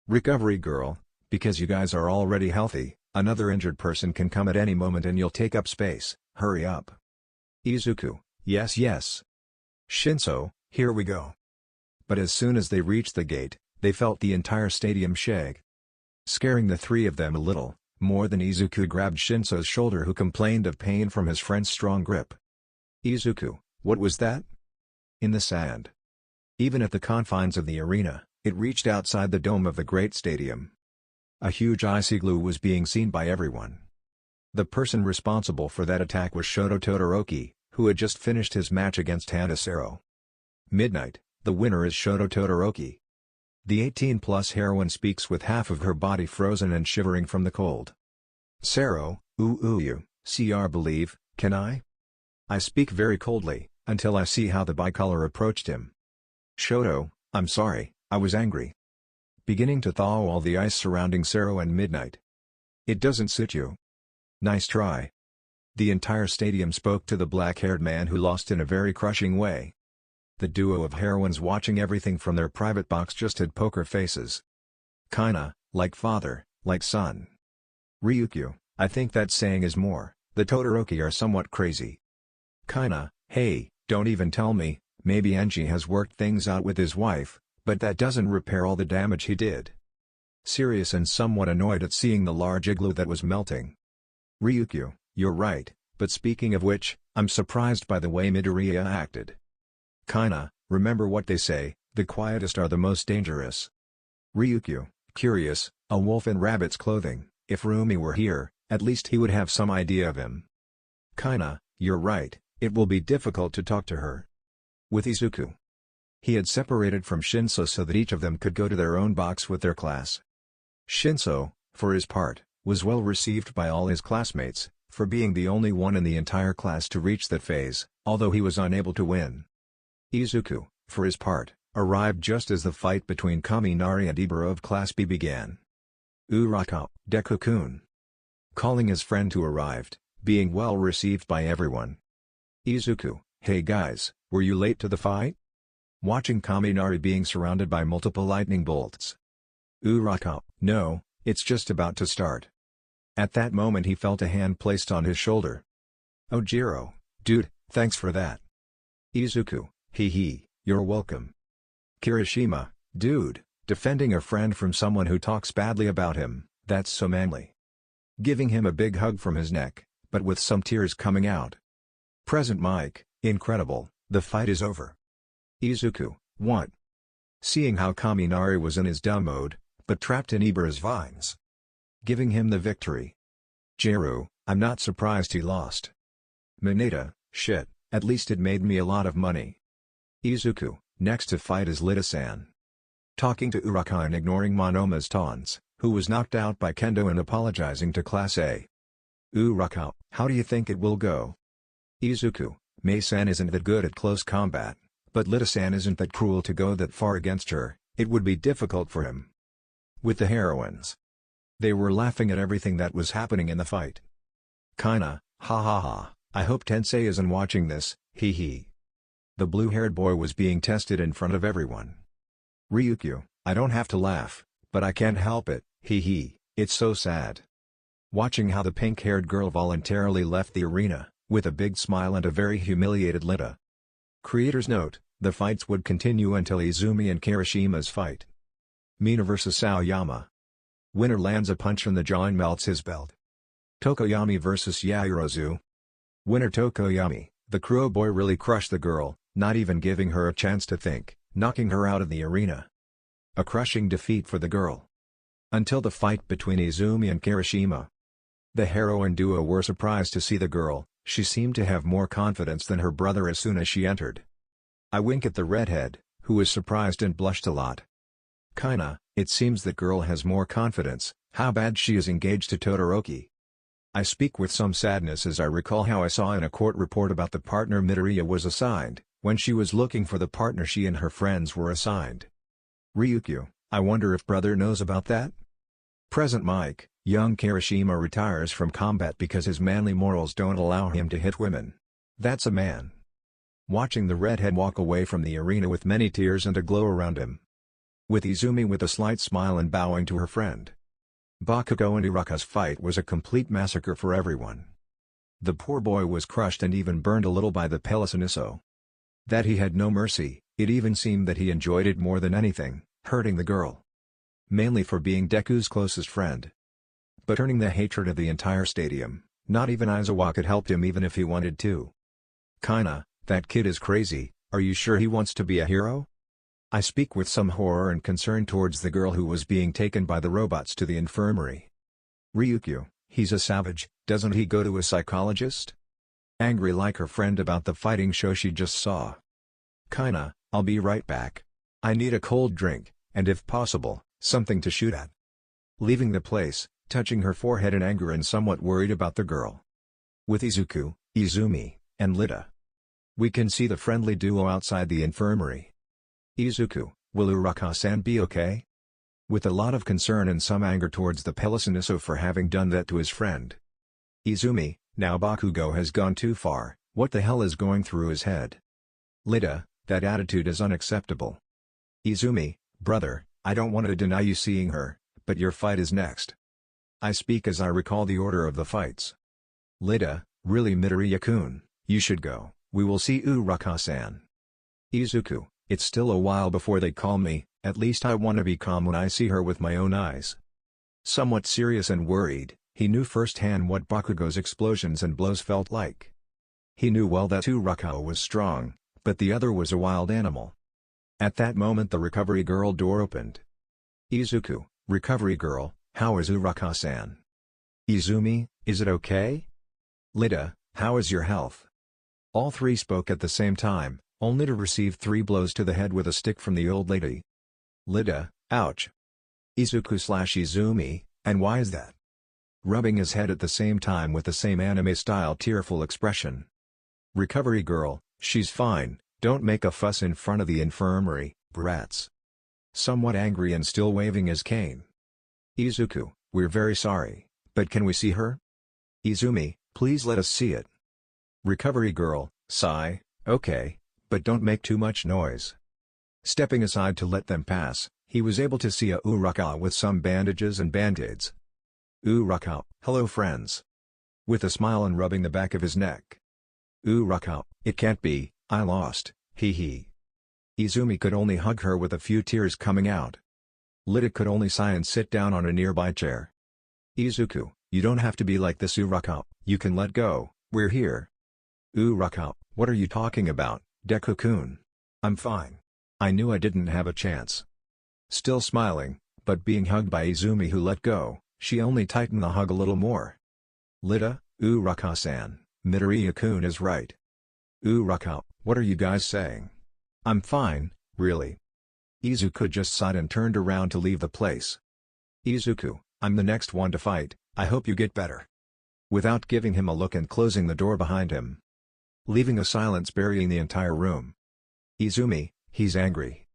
Recovery Girl, because you guys are already healthy, another injured person can come at any moment and you'll take up space, hurry up. Izuku, yes. Shinso, here we go. But as soon as they reached the gate, they felt the entire stadium shake. Scaring the three of them a little, more than Izuku grabbed Shinso's shoulder who complained of pain from his friend's strong grip. Izuku, what was that? In the sand. Even at the confines of the arena, it reached outside the dome of the great stadium. A huge icy glue was being seen by everyone. The person responsible for that attack was Shoto Todoroki, who had just finished his match against Hanasero. Midnight, the winner is Shoto Todoroki. The 18-plus heroine speaks with half of her body frozen and shivering from the cold. Sero, you, cr believe, can I? I speak very coldly, until I see how the bicolor approached him. Shoto, I'm sorry, I was angry. Beginning to thaw all the ice surrounding Sero and Midnight. It doesn't suit you. Nice try. The entire stadium spoke to the black-haired man who lost in a very crushing way. The duo of heroines watching everything from their private box just had poker faces. Kinda, like father, like son. Ryukyu, I think that saying is more, the Todoroki are somewhat crazy. Kinda, hey, don't even tell me, maybe Enji has worked things out with his wife, but that doesn't repair all the damage he did. Serious and somewhat annoyed at seeing the large igloo that was melting. Ryukyu, you're right, but speaking of which, I'm surprised by the way Midoriya acted. Kinda, remember what they say, the quietest are the most dangerous. Ryukyu, curious, a wolf in rabbit's clothing, if Rumi were here, at least he would have some idea of him. Kinda, you're right, it will be difficult to talk to her. With Izuku. He had separated from Shinso so that each of them could go to their own box with their class. Shinso, for his part, was well received by all his classmates, for being the only one in the entire class to reach that phase, although he was unable to win. Izuku, for his part, arrived just as the fight between Kaminari and Ibara of Class B began. Uraka, Deku-kun. Calling his friend who arrived, being well received by everyone. Izuku, hey guys, were you late to the fight? Watching Kaminari being surrounded by multiple lightning bolts. Uraka, no, it's just about to start. At that moment he felt a hand placed on his shoulder. Oh Jiro, dude, thanks for that. Izuku, you're welcome. Kirishima, dude, defending a friend from someone who talks badly about him, that's so manly. Giving him a big hug from his neck, but with some tears coming out. Present Mike, incredible, the fight is over. Izuku, what? Seeing how Kaminari was in his dumb mode, but trapped in Ibara's vines. Giving him the victory. Jiro, I'm not surprised he lost. Mineta, shit, at least it made me a lot of money. Izuku, next to fight is Lita-san. Talking to Uraka and ignoring Monoma's taunts, who was knocked out by Kendo and apologizing to Class A. Uraka, how do you think it will go? Izuku, Mei-san isn't that good at close combat, but Lita-san isn't that cruel to go that far against her, it would be difficult for him. With the heroines. They were laughing at everything that was happening in the fight. Kinda, ha, I hope Tensei isn't watching this, The blue-haired boy was being tested in front of everyone. Ryukyu, I don't have to laugh, but I can't help it, it's so sad. Watching how the pink-haired girl voluntarily left the arena, with a big smile and a very humiliated Lita. Creator's note, the fights would continue until Izumi and Kirishima's fight. Mina vs Aoyama. Winner lands a punch in the jaw and melts his belt. Tokoyami vs Yaoyorozu. Winner Tokoyami, the crow boy really crushed the girl, not even giving her a chance to think, knocking her out of the arena. A crushing defeat for the girl. Until the fight between Izumi and Kirishima. The heroine duo were surprised to see the girl, she seemed to have more confidence than her brother as soon as she entered. I wink at the redhead, who was surprised and blushed a lot. Kinda, it seems that girl has more confidence, How bad she is engaged to Todoroki. I speak with some sadness as I recall how I saw in a court report about the partner Midoriya was assigned, when she was looking for the partner she and her friends were assigned. Ryukyu, I wonder if brother knows about that? Present Mike, young Kirishima retires from combat because his manly morals don't allow him to hit women. That's a man. Watching the redhead walk away from the arena with many tears and a glow around him. With Izumi with a slight smile and bowing to her friend. Bakugo and Uraka's fight was a complete massacre for everyone. The poor boy was crushed and even burned a little by the Pelissaniso. That he had no mercy, it even seemed that he enjoyed it more than anything, hurting the girl. Mainly for being Deku's closest friend. But turning the hatred of the entire stadium, not even Aizawa could help him even if he wanted to. Kinda, that kid is crazy, are you sure he wants to be a hero? I speak with some horror and concern towards the girl who was being taken by the robots to the infirmary. Ryukyu, he's a savage, doesn't he go to a psychologist? Angry like her friend about the fighting show she just saw. Kinda, I'll be right back. I need a cold drink, and if possible, something to shoot at. Leaving the place, touching her forehead in anger and somewhat worried about the girl. With Izuku, Izumi, and Lida. We can see the friendly duo outside the infirmary. Izuku, will Uraka-san be okay? With a lot of concern and some anger towards the Pelissaniso for having done that to his friend. Izumi, now Bakugo has gone too far, what the hell is going through his head? Lida, that attitude is unacceptable. Izumi, brother, I don't want to deny you seeing her, but your fight is next. I speak as I recall the order of the fights. Lida, really Midoriya-kun, you should go, we will see Uraka-san. Izuku, it's still a while before they call me, at least I want to be calm when I see her with my own eyes. Somewhat serious and worried, he knew firsthand what Bakugo's explosions and blows felt like. He knew well that Uraka was strong, but the other was a wild animal. At that moment the recovery girl door opened. Izuku, recovery girl, how is Uraka-san? Izumi, is it okay? Lida, how is your health? All three spoke at the same time, only to receive 3 blows to the head with a stick from the old lady. Lida, ouch. Izuku/Izumi, and why is that? Rubbing his head at the same time with the same anime-style tearful expression. Recovery girl, she's fine, don't make a fuss in front of the infirmary, brats. Somewhat angry and still waving his cane. Izuku, we're very sorry, but can we see her? Izumi, please let us see it. Recovery girl, sigh, okay, but don't make too much noise. Stepping aside to let them pass, he was able to see a Uraka with some bandages and band-aids. Uraka, hello friends. With a smile and rubbing the back of his neck. Uraka, it can't be, I lost, hee hee. Izumi could only hug her with a few tears coming out. Lida could only sigh and sit down on a nearby chair. Izuku, you don't have to be like this Uraka, you can let go, we're here. Uraka, what are you talking about, Deku-kun? I'm fine. I knew I didn't have a chance. Still smiling, but being hugged by Izumi who let go, she only tightened the hug a little more. Lida, Uraka-san, Midoriya-kun is right. Uraka, what are you guys saying? I'm fine, really. Izuku just sighed and turned around to leave the place. Izuku, I'm the next one to fight, I hope you get better. Without giving him a look and closing the door behind him. Leaving a silence burying the entire room. Izumi, he's angry.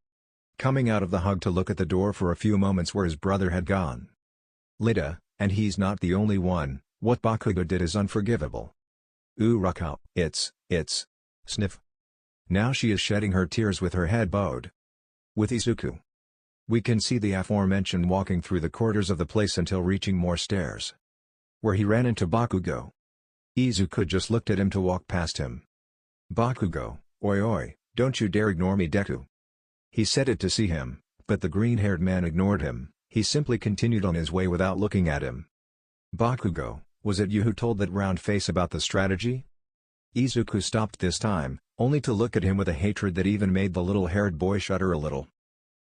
Coming out of the hug to look at the door for a few moments where his brother had gone. Lida, and he's not the only one, what Bakugo did is unforgivable. Uraka, it's, sniff. Now she is shedding her tears with her head bowed. With Izuku. We can see the aforementioned walking through the corridors of the place until reaching more stairs. Where he ran into Bakugo. Izuku just looked at him to walk past him. Bakugo, oi oi, don't you dare ignore me Deku. He said it to see him, but the green-haired man ignored him, he simply continued on his way without looking at him. Bakugo, was it you who told that round face about the strategy? Izuku stopped this time, only to look at him with a hatred that even made the little-haired boy shudder a little.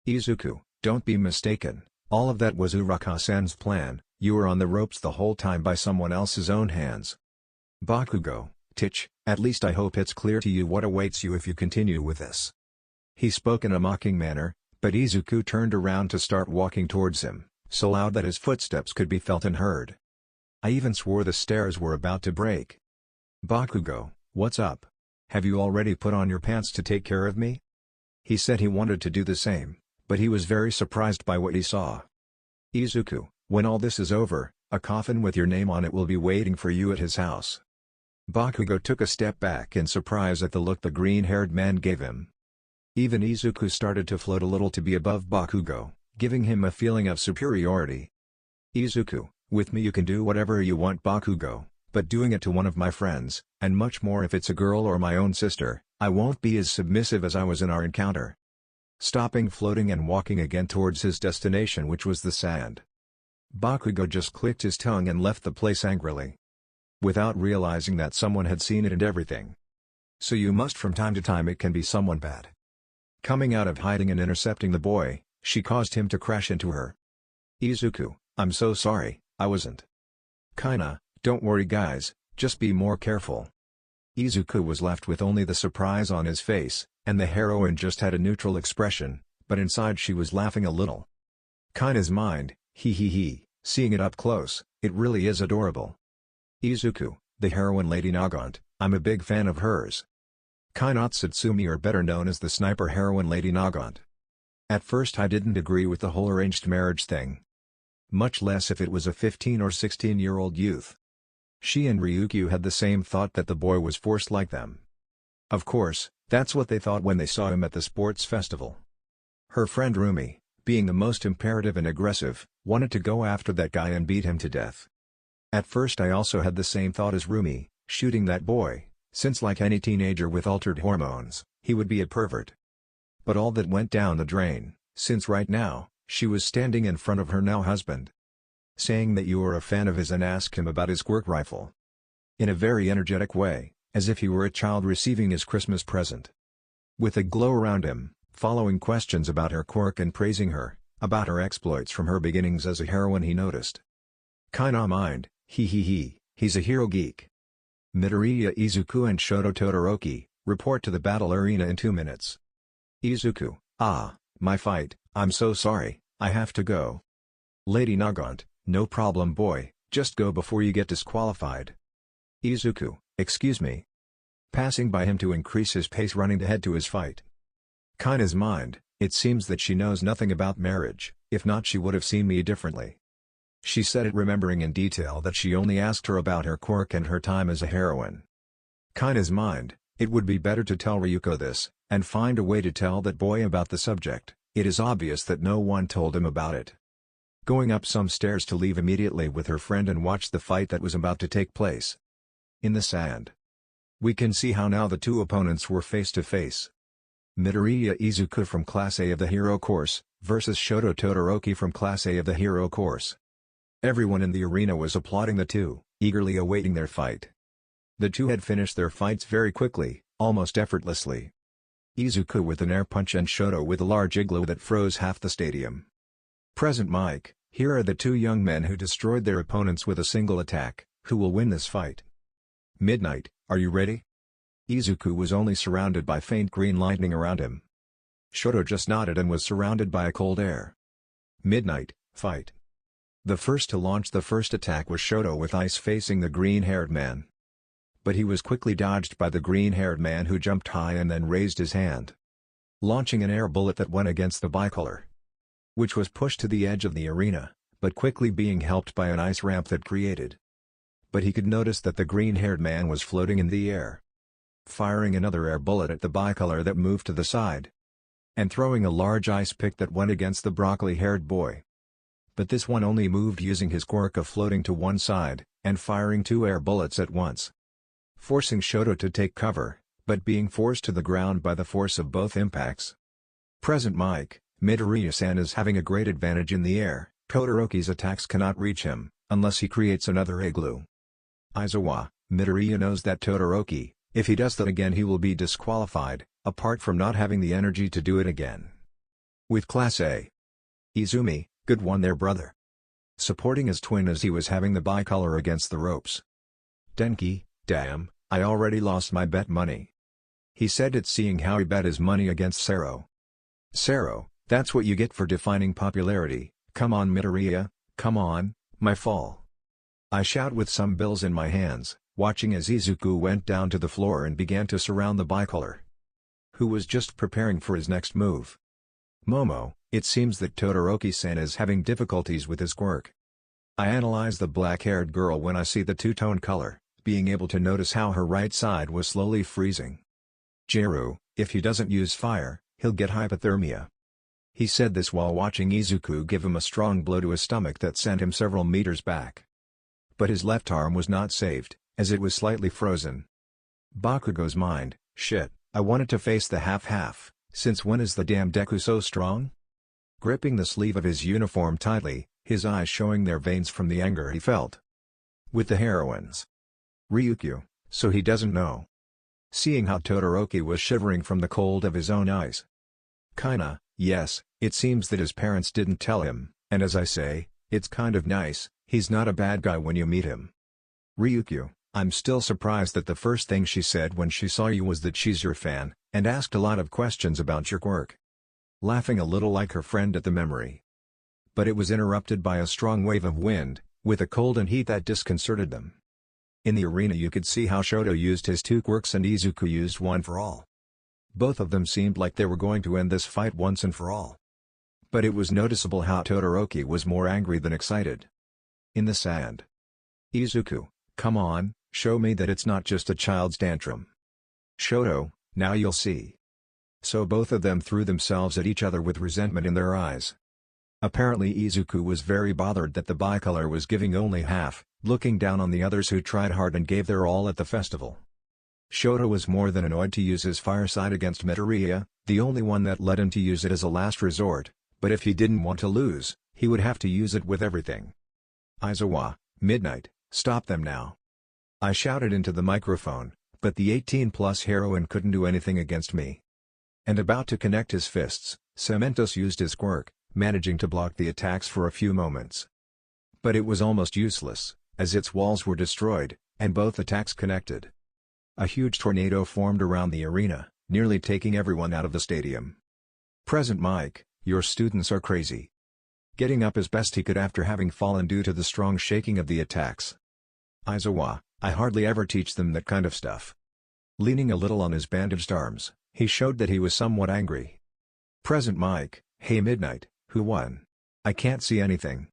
Izuku, don't be mistaken, all of that was Uraka-san's plan, you were on the ropes the whole time by someone else's own hands. Bakugo, Tich, at least I hope it's clear to you what awaits you if you continue with this. He spoke in a mocking manner, but Izuku turned around to start walking towards him, so loud that his footsteps could be felt and heard. I even swore the stairs were about to break. "Bakugo, what's up? Have you already put on your pants to take care of me?" He said he wanted to do the same, but he was very surprised by what he saw. "Izuku, when all this is over, a coffin with your name on it will be waiting for you at his house." Bakugo took a step back in surprise at the look the green-haired man gave him. Even Izuku started to float a little to be above Bakugo, giving him a feeling of superiority. "Izuku, with me you can do whatever you want, Bakugo, but doing it to one of my friends, and much more if it's a girl or my own sister, I won't be as submissive as I was in our encounter." Stopping floating and walking again towards his destination, which was the sand. Bakugo just clicked his tongue and left the place angrily, without realizing that someone had seen it and everything. So you must, from time to time it can be someone bad. Coming out of hiding and intercepting the boy, she caused him to crash into her. "Izuku, I'm so sorry, I wasn't." "Kinda, don't worry guys, just be more careful." Izuku was left with only the surprise on his face, and the heroine just had a neutral expression, but inside she was laughing a little. Kina's mind, hee, seeing it up close, it really is adorable. "Izuku, the heroine Lady Nagant, I'm a big fan of hers." Kina Tsutsumi, or better known as the sniper heroine Lady Nagant. At first I didn't agree with the whole arranged marriage thing. Much less if it was a 15 or 16-year-old youth. She and Ryukyu had the same thought, that the boy was forced like them. Of course, that's what they thought when they saw him at the sports festival. Her friend Rumi, being the most imperative and aggressive, wanted to go after that guy and beat him to death. At first I also had the same thought as Rumi, shooting that boy, since like any teenager with altered hormones, he would be a pervert. But all that went down the drain, since right now, she was standing in front of her now husband, saying that you are a fan of his and asked him about his quirk rifle. In a very energetic way, as if he were a child receiving his Christmas present. With a glow around him, following questions about her quirk and praising her, about her exploits from her beginnings as a heroine, he noticed. Kina mind, he's a hero geek. Midoriya, Izuku and Shoto Todoroki, report to the battle arena in 2 minutes. Izuku, my fight, I'm so sorry, I have to go. Lady Nagant, no problem boy, just go before you get disqualified. Izuku, excuse me. Passing by him to increase his pace, running to head to his fight. Kina's mind, it seems that she knows nothing about marriage, if not she would have seen me differently. She said it, remembering in detail that she only asked her about her quirk and her time as a heroine. Kina's mind, it would be better to tell Ryuko this, and find a way to tell that boy about the subject. It is obvious that no one told him about it. Going up some stairs to leave immediately with her friend and watch the fight that was about to take place. In the sand. We can see how now the two opponents were face to face. Midoriya Izuku from Class A of the Hero Course, versus Shoto Todoroki from Class A of the Hero Course. Everyone in the arena was applauding the two, eagerly awaiting their fight. The two had finished their fights very quickly, almost effortlessly. Izuku with an air punch and Shoto with a large igloo that froze half the stadium. Present Mike, here are the two young men who destroyed their opponents with a single attack. Who will win this fight? Midnight, are you ready? Izuku was only surrounded by faint green lightning around him. Shoto just nodded and was surrounded by a cold air. Midnight, fight. The first to launch the first attack was Shoto with ice facing the green-haired man. But he was quickly dodged by the green-haired man, who jumped high and then raised his hand, launching an air bullet that went against the bicolor, which was pushed to the edge of the arena, but quickly being helped by an ice ramp that created. But he could notice that the green-haired man was floating in the air, firing another air bullet at the bicolor that moved to the side, and throwing a large ice pick that went against the broccoli-haired boy. But this one only moved using his quirk of floating to one side, and firing 2 air bullets at once, forcing Shoto to take cover, but being forced to the ground by the force of both impacts. Present Mike, Midoriya-san is having a great advantage in the air. Todoroki's attacks cannot reach him, unless he creates another igloo. Aizawa, Midoriya knows that Todoroki, if he does that again he will be disqualified, apart from not having the energy to do it again. With Class A. Izumi, good one there brother. Supporting his twin as he was having the bicolor against the ropes. Denki, damn, I already lost my bet money. He said it, seeing how he bet his money against Sero. Sero, that's what you get for defining popularity. come on Midoriya, come on, my fall. I shout with some bills in my hands, watching as Izuku went down to the floor and began to surround the bicolor, who was just preparing for his next move. Momo, it seems that Todoroki-san is having difficulties with his quirk. I analyze the black-haired girl when I see the two-tone color, being able to notice how her right side was slowly freezing. Jiru, if he doesn't use fire, he'll get hypothermia. He said this while watching Izuku give him a strong blow to his stomach that sent him several meters back. But his left arm was not saved, as it was slightly frozen. Bakugo's mind, shit, I wanted to face the half-half, since when is the damn deku so strong? Gripping the sleeve of his uniform tightly, his eyes showing their veins from the anger he felt. With the heroines. Ryukyu, so he doesn't know. Seeing how Todoroki was shivering from the cold of his own eyes. Kinda, yes, it seems that his parents didn't tell him, and as I say, it's kind of nice, he's not a bad guy when you meet him. Ryukyu, I'm still surprised that the first thing she said when she saw you was that she's your fan, and asked a lot of questions about your quirk. Laughing a little like her friend at the memory. But it was interrupted by a strong wave of wind, with a cold and heat that disconcerted them. In the arena you could see how Shoto used his two quirks and Izuku used one for all. Both of them seemed like they were going to end this fight once and for all. But it was noticeable how Todoroki was more angry than excited. In the sand. Izuku, come on, show me that it's not just a child's tantrum. Shoto, now you'll see. So both of them threw themselves at each other with resentment in their eyes. Apparently Izuku was very bothered that the bicolor was giving only half, looking down on the others who tried hard and gave their all at the festival. Shoto was more than annoyed to use his fire side against Midoriya, the only one that led him to use it as a last resort, but if he didn't want to lose, he would have to use it with everything. Aizawa, Midnight, stop them now. I shouted into the microphone, but the 18-plus heroine couldn't do anything against me. And about to connect his fists, Cementos used his quirk, managing to block the attacks for a few moments. But it was almost useless, as its walls were destroyed, and both attacks connected. A huge tornado formed around the arena, nearly taking everyone out of the stadium. Present Mike, your students are crazy. Getting up as best he could after having fallen due to the strong shaking of the attacks. Aizawa, I hardly ever teach them that kind of stuff. Leaning a little on his bandaged arms, he showed that he was somewhat angry. Present Mike, hey Midnight, who won? I can't see anything.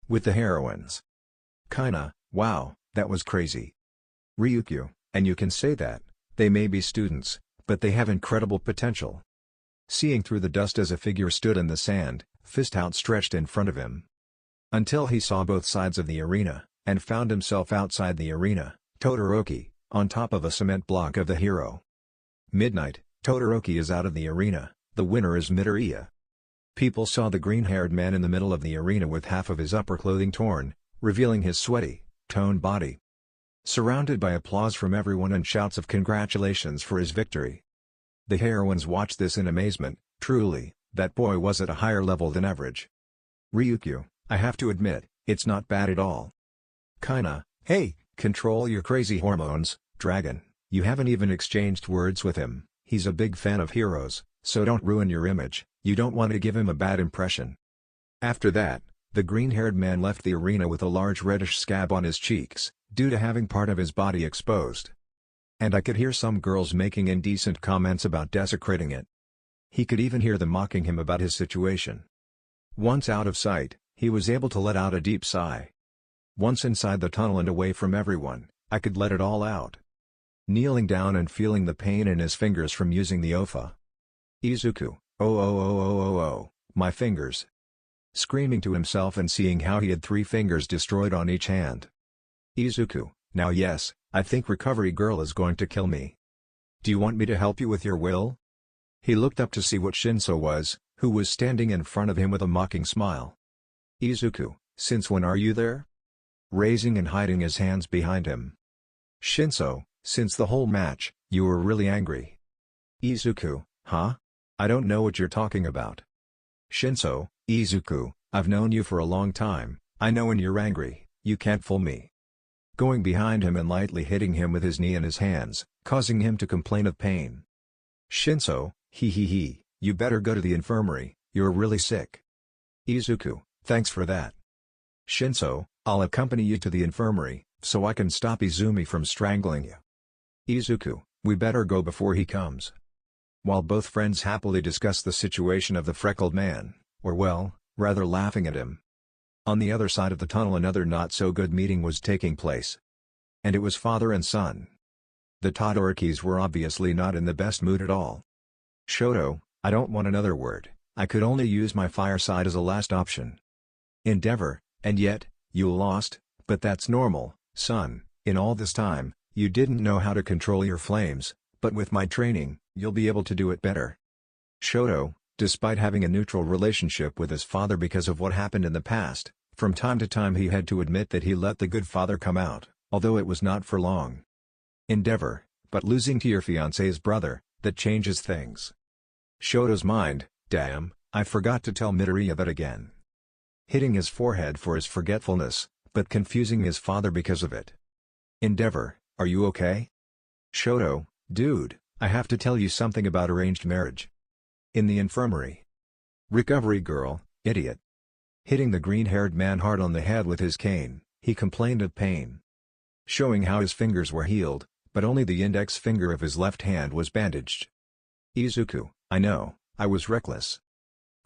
With the heroines. Kinda, wow, that was crazy. Ryukyu, and you can say that, they may be students, but they have incredible potential. Seeing through the dust as a figure stood in the sand, fist outstretched in front of him. Until he saw both sides of the arena, and found himself outside the arena, Todoroki, on top of a cement block of the hero. Midnight, Todoroki is out of the arena, the winner is Midoriya. People saw the green-haired man in the middle of the arena with half of his upper clothing torn, revealing his sweaty, toned body. Surrounded by applause from everyone and shouts of congratulations for his victory. The heroines watched this in amazement. Truly, that boy was at a higher level than average. Ryukyu, I have to admit, it's not bad at all. Kinda, hey, control your crazy hormones, dragon, you haven't even exchanged words with him, he's a big fan of heroes, so don't ruin your image, you don't want to give him a bad impression. After that, the green-haired man left the arena with a large reddish scab on his cheeks, due to having part of his body exposed. And I could hear some girls making indecent comments about desecrating it. He could even hear them mocking him about his situation. Once out of sight, he was able to let out a deep sigh. Once inside the tunnel and away from everyone, I could let it all out. Kneeling down and feeling the pain in his fingers from using the OFA. Izuku, oh, my fingers. Screaming to himself and seeing how he had 3 fingers destroyed on each hand. Izuku, now yes, I think Recovery Girl is going to kill me. Do you want me to help you with your will? He looked up to see what Shinso was, who was standing in front of him with a mocking smile. Izuku, since when are you there? Raising and hiding his hands behind him. Shinso, since the whole match, you were really angry. Izuku, huh? I don't know what you're talking about. Shinso, Izuku, I've known you for a long time, I know when you're angry, you can't fool me. Going behind him and lightly hitting him with his knee and his hands, causing him to complain of pain. Shinso, you better go to the infirmary, you're really sick. Izuku, Thanks for that. Shinso, I'll accompany you to the infirmary, so I can stop Izumi from strangling you. Izuku, we better go before he comes. While both friends happily discuss the situation of the freckled man, or well, rather laughing at him. On the other side of the tunnel another not-so-good meeting was taking place. And it was father and son. The Todorikis were obviously not in the best mood at all. Shoto, I don't want another word, I could only use my fireside as a last option. Endeavor, and yet, you lost, but that's normal, son, in all this time, you didn't know how to control your flames, but with my training, you'll be able to do it better. Shoto, despite having a neutral relationship with his father because of what happened in the past, from time to time he had to admit that he let the good father come out, although it was not for long. Endeavor, but losing to your fiancé's brother, that changes things. Shoto's mind, damn, I forgot to tell Midoriya that again. Hitting his forehead for his forgetfulness, but confusing his father because of it. Endeavor, are you okay? Shoto, dude, I have to tell you something about arranged marriage. In the infirmary. Recovery girl, idiot. Hitting the green-haired man hard on the head with his cane, he complained of pain. Showing how his fingers were healed, but only the index finger of his left hand was bandaged. Izuku, I know, I was reckless.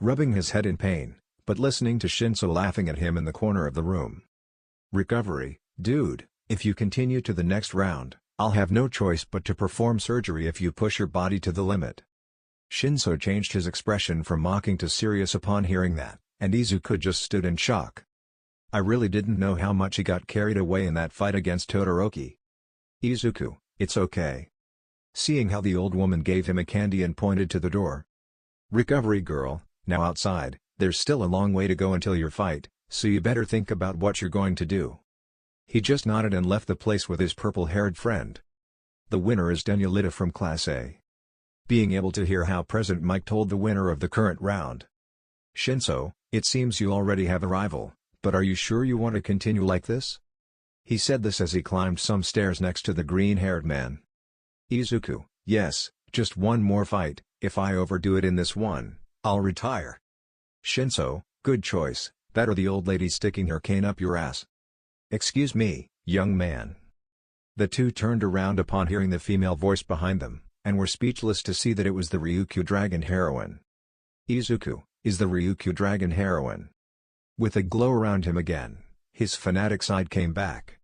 Rubbing his head in pain, but listening to Shinso laughing at him in the corner of the room. Recovery, dude, if you continue to the next round, I'll have no choice but to perform surgery if you push your body to the limit. Shinso changed his expression from mocking to serious upon hearing that, and Izuku just stood in shock. I really didn't know how much he got carried away in that fight against Todoroki. Izuku, it's okay. Seeing how the old woman gave him a candy and pointed to the door. Recovery girl, now outside, there's still a long way to go until your fight, so you better think about what you're going to do. He just nodded and left the place with his purple-haired friend. The winner is Denulita from Class A. Being able to hear how President Mike told the winner of the current round. Shinso, it seems you already have a rival, but are you sure you want to continue like this? He said this as he climbed some stairs next to the green-haired man. Izuku, yes, just one more fight, if I overdo it in this one, I'll retire. Shinso, good choice, that or the old lady sticking her cane up your ass. Excuse me, young man. The two turned around upon hearing the female voice behind them, and were speechless to see that it was the Ryukyu Dragon heroine. Izuku, is the Ryukyu Dragon heroine. With a glow around him again, his fanatic side came back.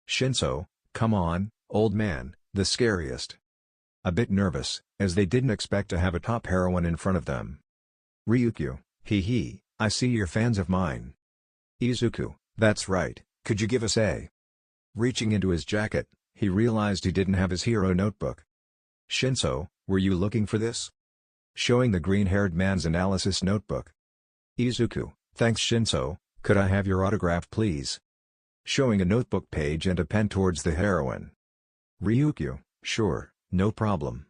Shinso, come on, old man, the scariest. A bit nervous, as they didn't expect to have a top heroine in front of them. Ryukyu, hee, I see you're fans of mine. Izuku, that's right, could you give us a... Reaching into his jacket, he realized he didn't have his hero notebook. Shinso, were you looking for this? Showing the green-haired man's analysis notebook. Izuku, thanks Shinso, could I have your autograph please? Showing a notebook page and a pen towards the heroine. Ryukyu, sure, no problem.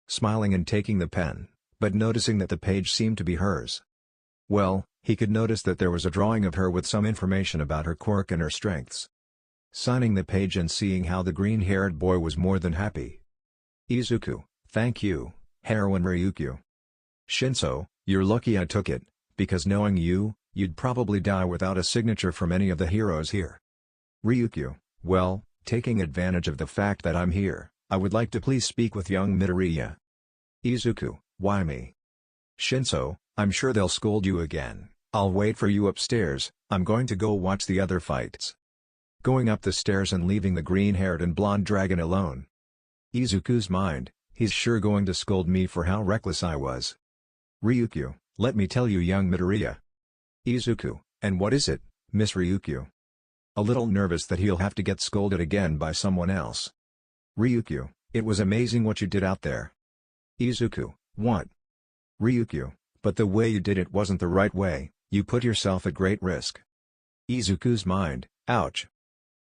Smiling and taking the pen, but noticing that the page seemed to be hers. Well, he could notice that there was a drawing of her with some information about her quirk and her strengths. Signing the page and seeing how the green-haired boy was more than happy. Izuku, thank you, heroine Ryukyu. Shinso, you're lucky I took it, because knowing you, you'd probably die without a signature from any of the heroes here. Ryukyu, well, taking advantage of the fact that I'm here, I would like to please speak with young Midoriya. Izuku, why me? Shinso, I'm sure they'll scold you again, I'll wait for you upstairs, I'm going to go watch the other fights. Going up the stairs and leaving the green-haired and blonde dragon alone. Izuku's mind, he's sure going to scold me for how reckless I was. Ryukyu, let me tell you young Midoriya. Izuku, and what is it, Miss Ryukyu? A little nervous that he'll have to get scolded again by someone else. Ryukyu, it was amazing what you did out there. Izuku, what? Ryukyu, but the way you did it wasn't the right way, you put yourself at great risk. Izuku's mind, ouch.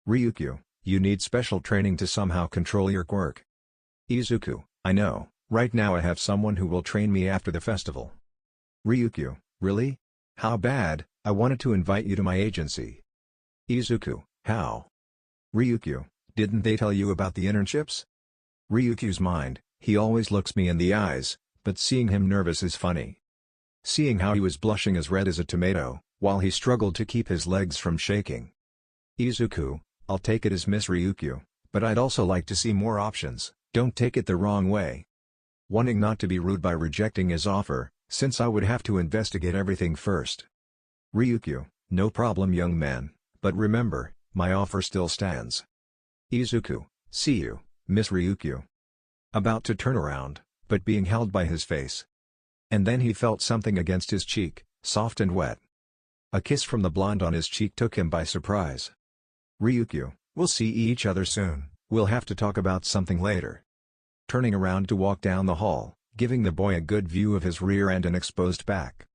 Ryukyu, you need special training to somehow control your quirk. Izuku, I know, right now I have someone who will train me after the festival. Ryukyu, really? How bad, I wanted to invite you to my agency. Izuku, how? Ryukyu, didn't they tell you about the internships? Ryukyu's mind, he always looks me in the eyes, but seeing him nervous is funny. Seeing how he was blushing as red as a tomato, while he struggled to keep his legs from shaking. "Izuku, I'll take it as Miss Ryukyu, but I'd also like to see more options, don't take it the wrong way." Wanting not to be rude by rejecting his offer, since I would have to investigate everything first. "Ryukyu, no problem young man, but remember, my offer still stands." "Izuku, see you, Miss Ryukyu." About to turn around, but being held by his face. And then he felt something against his cheek, soft and wet. A kiss from the blonde on his cheek took him by surprise. "Ryukyu, we'll see each other soon, we'll have to talk about something later." Turning around to walk down the hall, giving the boy a good view of his rear and an exposed back.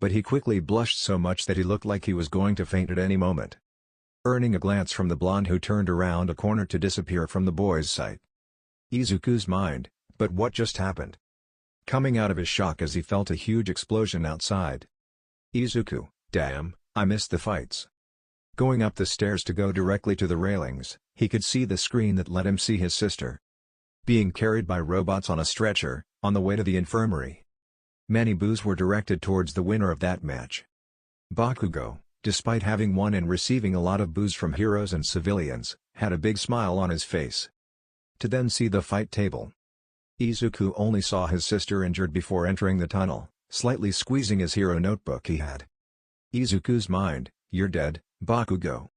But he quickly blushed so much that he looked like he was going to faint at any moment. Earning a glance from the blonde who turned around a corner to disappear from the boy's sight. Izuku's mind, but what just happened? Coming out of his shock as he felt a huge explosion outside. "Izuku, damn, I missed the fights." Going up the stairs to go directly to the railings, he could see the screen that let him see his sister being carried by robots on a stretcher, on the way to the infirmary. Many boos were directed towards the winner of that match. Bakugo, despite having won and receiving a lot of boos from heroes and civilians, had a big smile on his face. To then see the fight table. Izuku only saw his sister injured before entering the tunnel, slightly squeezing his hero notebook he had. Izuku's mind, "You're dead, Bakugo."